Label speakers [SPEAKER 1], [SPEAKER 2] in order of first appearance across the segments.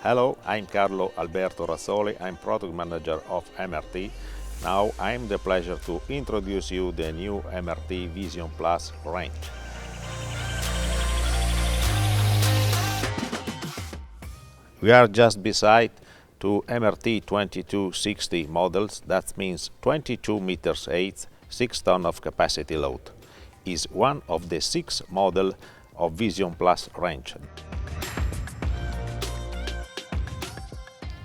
[SPEAKER 1] Hello, I'm Carlo Alberto Razzoli. I'm product manager of MRT. Now I'm the pleasure to introduce you the new MRT Vision Plus range. We are just beside two MRT 2260 models. That means 22 meters 8, 6 ton of capacity load. Is one of the 6 model of Vision Plus range.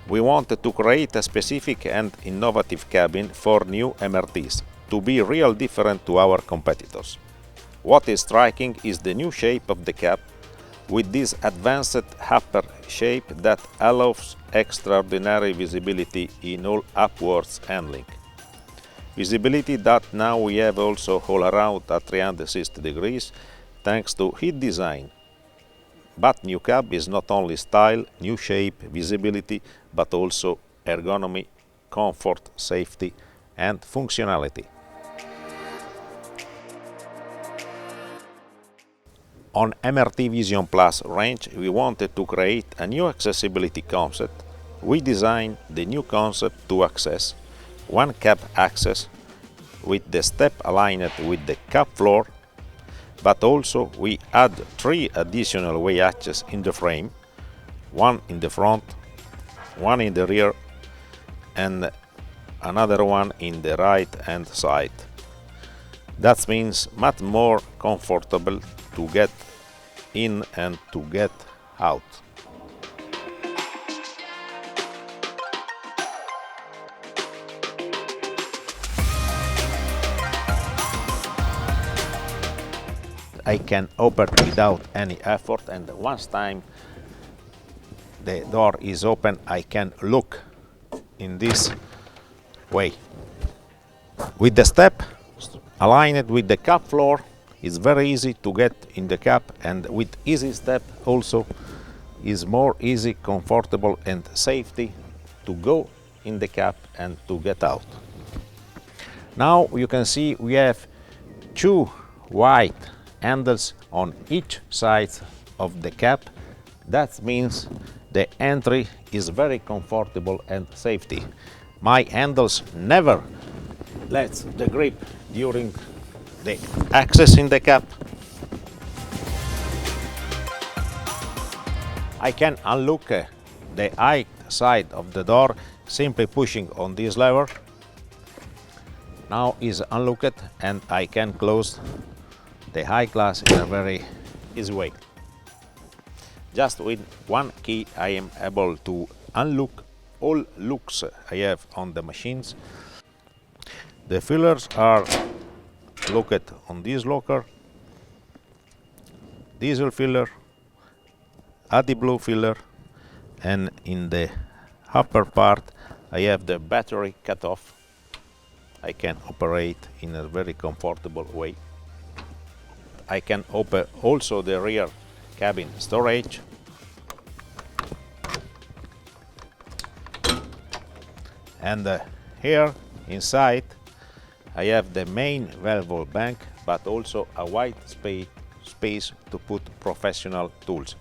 [SPEAKER 1] We wanted to create a specific and innovative cabin for new MRTs to be real different to our competitors. What is striking is the new shape of the cab with this advanced upper shape that allows extraordinary visibility in all upwards handling. Visibility that now we have also all around at 360 degrees thanks to heat design. But new cab is not only style, new shape, visibility, but also ergonomy, comfort, safety and functionality. On MRT Vision Plus range, we wanted to create a new accessibility concept. We designed the new concept to access one cab access with the step aligned with the cab floor, but also we add 3 additional way hatches in the frame, one in the front, one in the rear and another one in the right hand side. That means much more comfortable to get in and to get out. I can open without any effort, and once time the door is open, I can look in this way. With the step aligned with the cab floor, it's very easy to get in the cab, and with easy step also is more easy, comfortable and safety to go in the cab and to get out. Now you can see we have 2 wide handles on each side of the cab. That means the entry is very comfortable and safety. My handles never let the grip during the access in the cab. I can unlock the high side of the door simply pushing on this lever. Now is unlocked and I can close the high glass in a very easy way. Just with one key I am able to unlock all locks I have on the machines. The fillers are located on this locker, diesel filler, AdBlue filler, and in the upper part I have the battery cutoff. I can operate in a very comfortable way. I can open also the rear cabin storage. And here inside I have the main valuable bank, but also a wide space to put professional tools.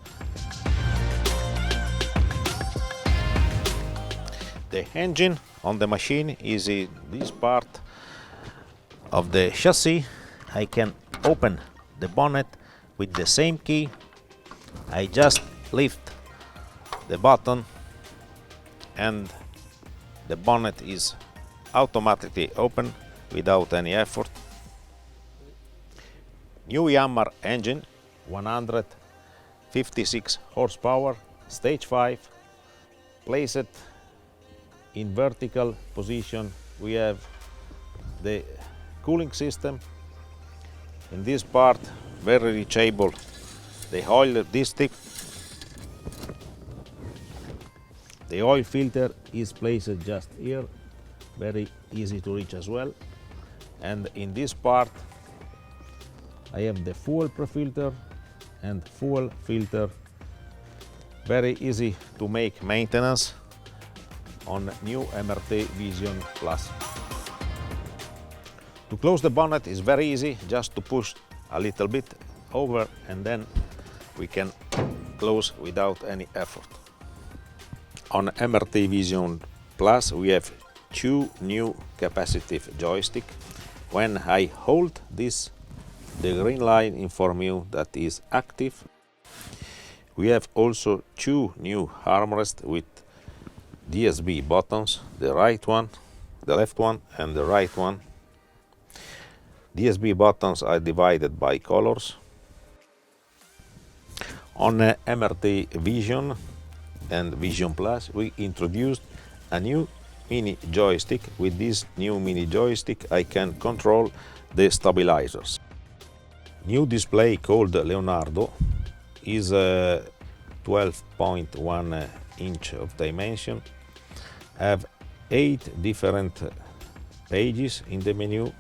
[SPEAKER 1] The engine on the machine is in this part of the chassis. I can open the bonnet with the same key. I just lift the button and the bonnet is automatically open without any effort. New Yanmar engine, 156 horsepower, stage 5, placed in vertical position. We have the cooling system. In this part, very reachable, the oil distich. The oil filter is placed just here, very easy to reach as well. And in this part, I have the fuel pre-filter and fuel filter. Very easy to make maintenance on new MRT Vision Plus. To close the bonnet is very easy, just to push a little bit over and then we can close without any effort. On MRT Vision Plus we have two new capacitive joystick. When I hold this, the green line informs you that is active. We have also two new armrests with DSB buttons, the left one and the right one. DSB buttons are divided by colors. On MRT Vision and Vision Plus we introduced a new mini joystick. With this new mini joystick I can control the stabilizers. New display called Leonardo is 12.1 inch of dimension, have 8 different pages in the menu: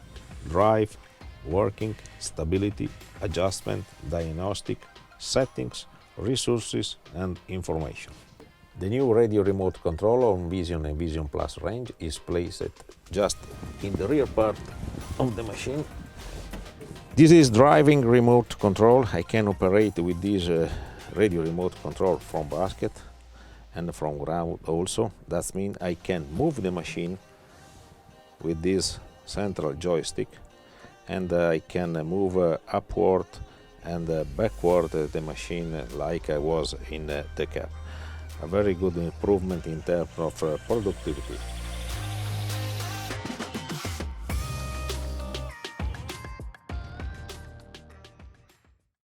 [SPEAKER 1] drive, working, stability, adjustment, diagnostic, settings, resources and information. The new radio remote control on Vision and Vision Plus range is placed just in the rear part of the machine. This is driving remote control. I can operate with this radio remote control from basket and from ground also. That means I can move the machine with this central joystick, and I can move upward and backward the machine like I was in the cab. A very good improvement in terms of productivity.